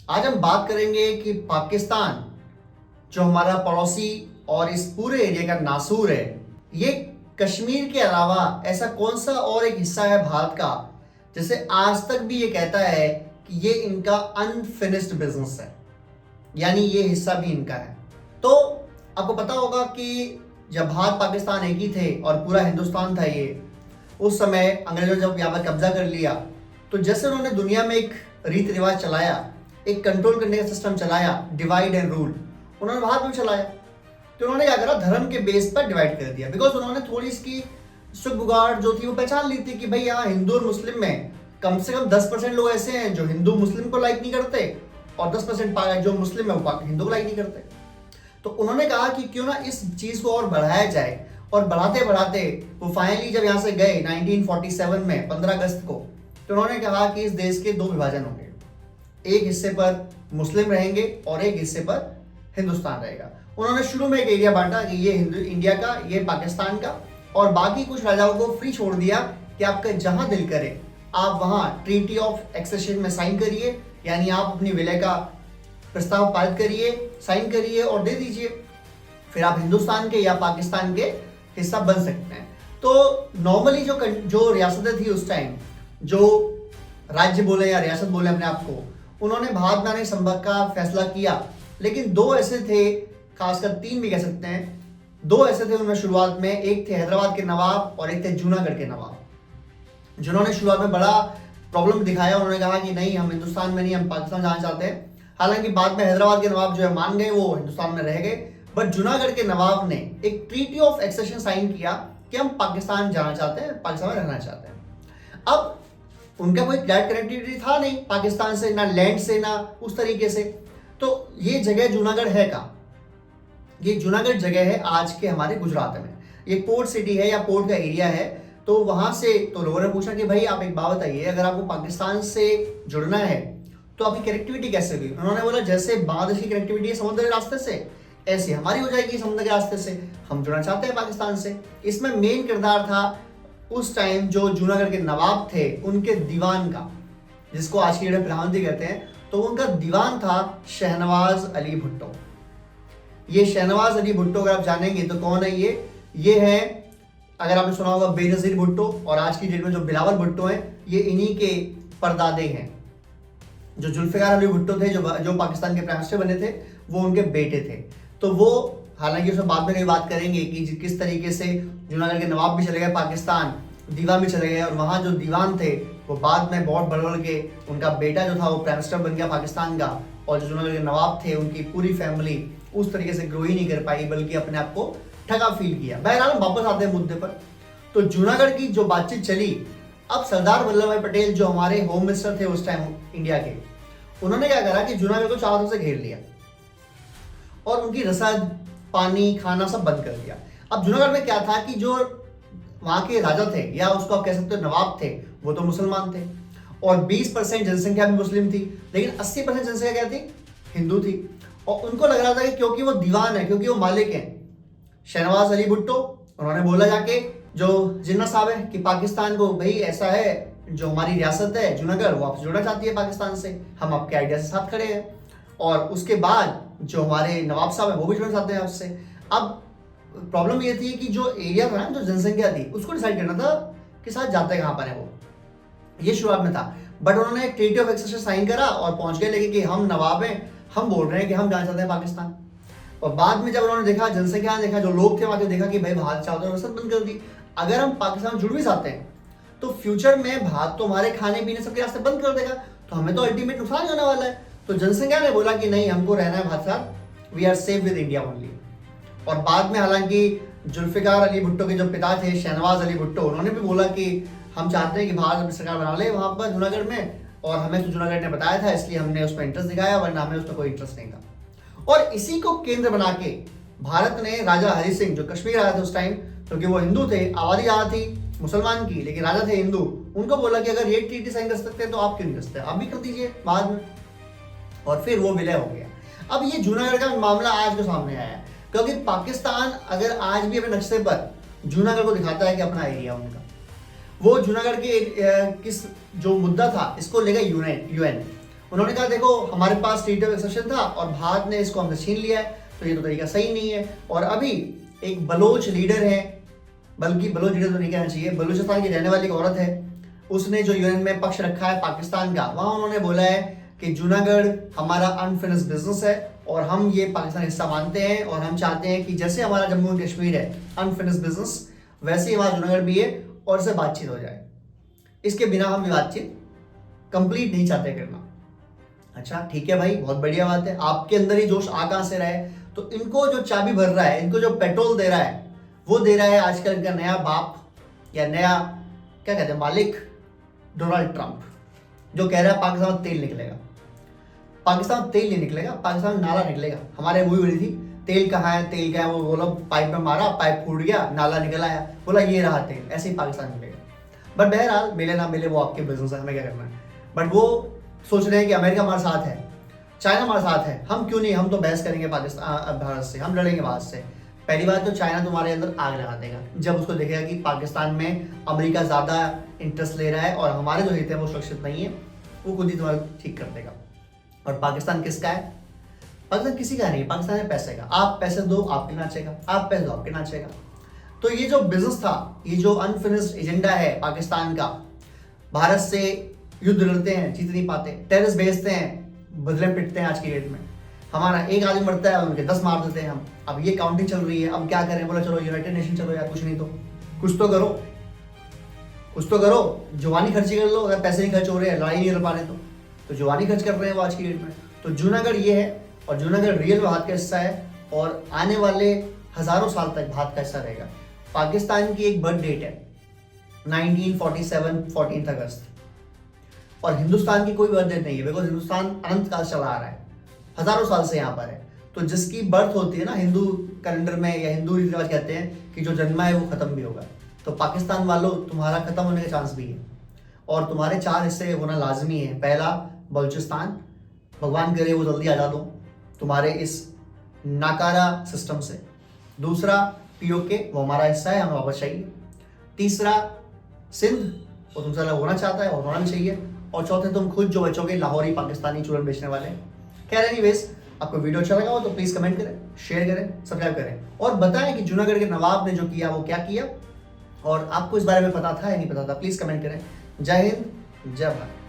आज हम बात करेंगे कि पाकिस्तान जो हमारा पड़ोसी और इस पूरे एरिया का नासूर है, ये कश्मीर के अलावा ऐसा कौन सा और एक हिस्सा है भारत का जिसे आज तक भी ये कहता है कि ये इनका अनफिनिश्ड बिजनेस है, यानी ये हिस्सा भी इनका है। तो आपको पता होगा कि जब भारत पाकिस्तान एक ही थे और पूरा हिंदुस्तान था ये, उस समय अंग्रेजों ने जब यहाँ पर कब्जा कर लिया तो जैसे उन्होंने दुनिया में एक रीति रिवाज चलाया, एक कंट्रोल करने का सिस्टम चलाया, डिवाइड एंड रूल, उन्होंने भारत में चलाया। तो उन्होंने क्या करा, धर्म के बेस पर डिवाइड कर दिया। बिकॉज उन्होंने थोड़ी इसकी सुख बुगाड़ जो थी वो पहचान ली थी कि भाई यहाँ हिंदू और मुस्लिम में कम से कम 10% लोग ऐसे हैं जो हिंदू मुस्लिम को लाइक नहीं करते और 10% जो मुस्लिम है वो हिंदू को लाइक नहीं करते। तो उन्होंने कहा कि क्यों ना इस चीज को और बढ़ाया जाए, और बढ़ाते बढ़ाते वो फाइनली जब यहाँ से गए 1947 में 15 अगस्त को, तो उन्होंने कहा कि इस देश के दो विभाजन होंगे, एक हिस्से पर मुस्लिम रहेंगे और एक हिस्से पर हिंदुस्तान रहेगा। उन्होंने शुरू में एक एरिया बांटा कि ये हिंदू इंडिया का, ये पाकिस्तान का, और बाकी कुछ राजाओं को फ्री छोड़ दिया कि आपका जहां दिल करे आप वहां ट्रीटी ऑफ एक्सेशन में साइन करिए, यानी आप अपनी विलय का प्रस्ताव पारित करिए, साइन करिए और दे दीजिए, फिर आप हिंदुस्तान के या पाकिस्तान के हिस्सा बन सकते हैं। तो नॉर्मली जो रियासतें थी उस टाइम, जो राज्य बोले या रियासत बोले अपने आप को, उन्होंने भारत में आने संपर्क का फैसला किया। लेकिन दो ऐसे थे, खासकर तीन भी कह सकते हैं, दो ऐसे थे उनमें शुरुआत में, एक थे हैदराबाद के नवाब और एक थे जूनागढ़ के नवाब, जिन्होंने शुरुआत में बड़ा प्रॉब्लम दिखाया। उन्होंने कहा कि नहीं, हम हिंदुस्तान में नहीं, हम पाकिस्तान जाना चाहते हैं। हालांकि बाद में हैदराबाद के नवाब जो है मान गए, वो हिंदुस्तान में रह गए, बट जूनागढ़ के नवाब ने एक ट्रीटी ऑफ एक्सेशन साइन किया कि हम पाकिस्तान जाना चाहते हैं, पाकिस्तान में रहना चाहते हैं। अब उनका कोई डायरेक्ट कनेक्टिविटी था नहीं पाकिस्तान से, ना लैंड से, ना उस तरीके से। तो ये जगह जूनागढ़ है कहाँ? ये जूनागढ़ जगह है आज के हमारे गुजरात में। ये पोर्ट सिटी है या पोर्ट का एरिया है। तो वहां से तो लोगों ने पूछा कि भाई आप एक बात बताइए, अगर आपको पाकिस्तान से जुड़ना है तो आपकी कनेक्टिविटी कैसे हुई? उन्होंने बोला जैसे बांग्लादेश की कनेक्टिविटी है समुद्र के रास्ते से, ऐसी हमारी हो जाएगी समुद्र के रास्ते से। हम जुड़ना चाहते हैं पाकिस्तान से। इसमें मेन किरदार था उस टाइम जो जूनागढ़ के नवाब थे उनके दीवान का, जिसको आज की डेट में प्रधानमंत्री कहते हैं। तो उनका दीवान था शहनवाज अली भुट्टो। ये शहनवाज अली भुट्टो अगर आप जानेंगे तो कौन है ये है, अगर आपने सुना होगा, बेनजीर भुट्टो, और आज की डेट में जो बिलावल भुट्टो हैं, ये इन्हीं के परदादे हैं। जो जुल्फिकार अली भुट्टो थे, जो पाकिस्तान के प्राइम मिनिस्टर बने थे, वो उनके बेटे थे। तो वो, हालांकि उसमें बाद में कई बात करेंगे कि किस तरीके से जूनागढ़ के नवाब भी चले गए पाकिस्तान, दीवान भी चले गए, और वहाँ जो दीवान थे वो बाद में बहुत बढ़ के उनका बेटा जो था वो प्राइम मिनिस्टर बन गया पाकिस्तान का, और जो जूनागढ़ के नवाब थे उनकी पूरी फैमिली उस तरीके से ग्रो ही नहीं कर पाई, बल्कि अपने आप को ठगा फील किया। बहरहाल हम वापस आते हैं मुद्दे पर। तो जूनागढ़ की जो बातचीत चली, अब सरदार वल्लभ भाई पटेल जो हमारे होम मिनिस्टर थे उस टाइम इंडिया के, उन्होंने क्या करा कि जूनागढ़ को चारों तरफ से घेर लिया और उनकी रसद, पानी, खाना सब बंद कर दिया। अब जूनागढ़ में क्या था कि जो वहां के राजा थे, या उसको आप कह सकते हो नवाब थे, वो तो मुसलमान थे और 20% जनसंख्या भी मुस्लिम थी, लेकिन 80% जनसंख्या क्या थी? हिंदू थी। और उनको लग रहा था कि क्योंकि वो दीवान है, क्योंकि वो मालिक हैं, शहनवाज अली भुट्टो, उन्होंने बोला जाके जो जिन्ना साहब है कि पाकिस्तान को, भाई ऐसा है, जो हमारी रियासत है जूनागढ़ वो आपसे जुड़ना चाहती है पाकिस्तान से, हम आपके आइडिया से साथ खड़े हैं। और उसके बाद जो हमारे नवाब साहब है वो भी जुड़ना चाहते हैं आपसे। अब प्रॉब्लम ये थी कि जो एरिया था ना, जो जनसंख्या थी, उसको डिसाइड करना था कि साथ जाते कहाँ पर है वो, ये शुरुआत में था। बट उन्होंने एक ट्रीटी ऑफ एक्सेशन साइन करा और पहुंच गए लेके कि हम नवाब हैं, हम बोल रहे हैं कि हम जाना चाहते हैं पाकिस्तान। और बाद में जब उन्होंने देखा, जनसंख्या ने देखा, जो लोग थे वहां के, देखा कि भाई भारत चाहते हैं, बंद कर दी। अगर हम पाकिस्तान जुड़ भी जाते हैं तो फ्यूचर में भारत तो हमारे खाने पीने सबके रास्ते बंद कर देगा, तो हमें तो अल्टीमेट नुकसान होने वाला है। तो जनसंख्या ने बोला कि नहीं, हमको रहना है भारत साथ, we are safe with India only. और बाद में हालांकि जुल्फिकार अली भुट्टो के जो पिता थे शहनवाज अली भुट्टो, उन्होंने भी बोला कि हम चाहते हैं कि भारत अपनी सरकार बना ले वहां पर जूनागढ़ में, और हमें तो जूनागढ़ ने बताया था इसलिए हमने उसमें इंटरेस्ट दिखाया, वरना हमें उसमें कोई इंटरेस्ट नहीं था। और इसी को केंद्र बना के भारत ने राजा हरि सिंह, जो कश्मीर आया था उस टाइम, क्योंकि वो हिंदू थे, आबादी ज़्यादा थी मुसलमान की, लेकिन राजा थे हिंदू, उनको बोला कि अगर ये ट्रीटी साइन कर सकते हैं तो आप क्यों नहीं कर सकते, आप भी कर दीजिए बाद में। और फिर वो विलय हो गया। अब ये जूनागढ़ का मामला आज के सामने आया है, क्योंकि पाकिस्तान अगर आज भी अपने नक्शे पर जूनागढ़ को दिखाता है कि अपना एरिया उनका, वो जूनागढ़ के किस जो मुद्दा था इसको लेकर यूएन, उन्होंने कहा देखो हमारे पास ट्रीटी ऑफ एक्सेशन था और भारत ने इसको हमसे छीन लिया है, तो ये तो तरीका सही नहीं है। और अभी एक बलोच लीडर है, बल्कि बलोच लीडर तो नहीं कहना चाहिए, बलूचिस्तान की रहने वाली एक औरत है, उसने जो यूएन में पक्ष रखा है पाकिस्तान का, वहां उन्होंने बोला है कि जूनागढ़ हमारा अनफिनिश्ड बिजनेस है और हम ये पाकिस्तान हिस्सा मानते हैं और हम चाहते हैं कि जैसे हमारा जम्मू एंड कश्मीर है अनफिनिश्ड बिजनेस, वैसे ही हमारा जूनागढ़ भी है और इससे बातचीत हो जाए। इसके बिना हम ये बातचीत कंप्लीट नहीं चाहते करना। अच्छा ठीक है भाई, बहुत बढ़िया बात है, आपके अंदर ही जोश आ कहां से रहा है? तो इनको जो चाबी भर रहा है, इनको जो पेट्रोल दे रहा है, वो दे रहा है आजकल इनका नया बाप या नया क्या कहते हैं मालिक, डोनाल्ड ट्रंप, जो कह रहा है पाकिस्तान में तेल निकलेगा। पाकिस्तान में तेल नहीं निकलेगा, पाकिस्तान में नाला निकलेगा। हमारे मूवी बनी थी तेल कहाँ है तेल क्या है, वो बोला पाइप में मारा, पाइप फूट गया, नाला निकल आया, बोला ये रहा तेल, ऐसे ही पाकिस्तान मिलेगा। बट बहरहाल मिले ना मिले वो आपके बिजनेस है, हमें क्या करना है। बट वो सोच रहे हैं कि अमेरिका हमारे साथ है, चाइना हमारे साथ है, हम क्यों नहीं, हम तो बहस करेंगे पाकिस्तान भारत से, हम लड़ेंगे भारत से। पहली बात तो चाइना तुम्हारे अंदर आग लगा देगा जब उसको देखेगा कि पाकिस्तान में अमेरिका ज़्यादा इंटरेस्ट ले रहा है और हमारे जो हित है वो सुरक्षित नहीं है, वो खुद ही तुम्हारा ठीक कर देगा। और पाकिस्तान किसका है? पाकिस्तान किसी का नहीं, पाकिस्तान है पैसे का। आप पैसे दो आपके नाचेगा, आप पैसे दो आपके नाचेगा। तो ये जो बिजनेस था, ये जो अनफिनिश्ड एजेंडा है पाकिस्तान का, भारत से युद्ध लड़ते हैं जीत नहीं पाते, टेररिस्ट भेजते हैं बदले में पिटते हैं। आज की डेट में हमारा एक आदमी मरता है उनके 10 मार देते हैं हम। अब ये काउंटिंग चल रही है, अब क्या करें? बोला चलो यूनाइटेड नेशन चलो यार, कुछ नहीं तो कुछ तो करो, कुछ तो करो, जवानी खर्ची कर लो। अगर पैसे नहीं खर्च हो रहे हैं, लड़ाई नहीं लड़ पा रहे तो जवानी खर्च कर रहे हैं वो आज की डेट में। तो जूनागढ़ ये है और जूनागढ़ रियल में भारत का हिस्सा है और आने वाले हजारों साल तक भारत का हिस्सा रहेगा। पाकिस्तान की एक बर्थ डेट है 1947 14 अगस्त, और हिंदुस्तान की कोई बर्थ डेट नहीं है, बिकॉज हिंदुस्तान अनंत काल चला आ रहा है, हजारों साल से यहाँ पर है। तो जिसकी बर्थ होती है ना हिंदू कैलेंडर में या हिंदू रीति रिवाज कहते हैं कि जो जन्मा है वो खत्म भी होगा। तो पाकिस्तान वालों तुम्हारा खत्म होने का चांस भी है और तुम्हारे 4 हिस्से होना लाजमी है। पहला बलूचिस्तान, भगवान करे वो जल्दी आज़ाद हो तुम्हारे इस नाकारा सिस्टम से। दूसरा पीओके, वो हमारा हिस्सा है, हमें वापस चाहिए। तीसरा सिंध, वो तुमसे अलग होना चाहता है और होना भी चाहिए। और चौथे तुम खुद जो बचोगे लाहौरी पाकिस्तानी चूरन बेचने वाले। खैर एनीवेज, आपको वीडियो अच्छा लगा हो तो प्लीज़ कमेंट करें, शेयर करें, सब्सक्राइब करें और बताएं कि जूनागढ़ के नवाब ने जो किया वो क्या किया और आपको इस बारे में पता था या नहीं पता था। प्लीज़ कमेंट करें। जय हिंद, जय भारत।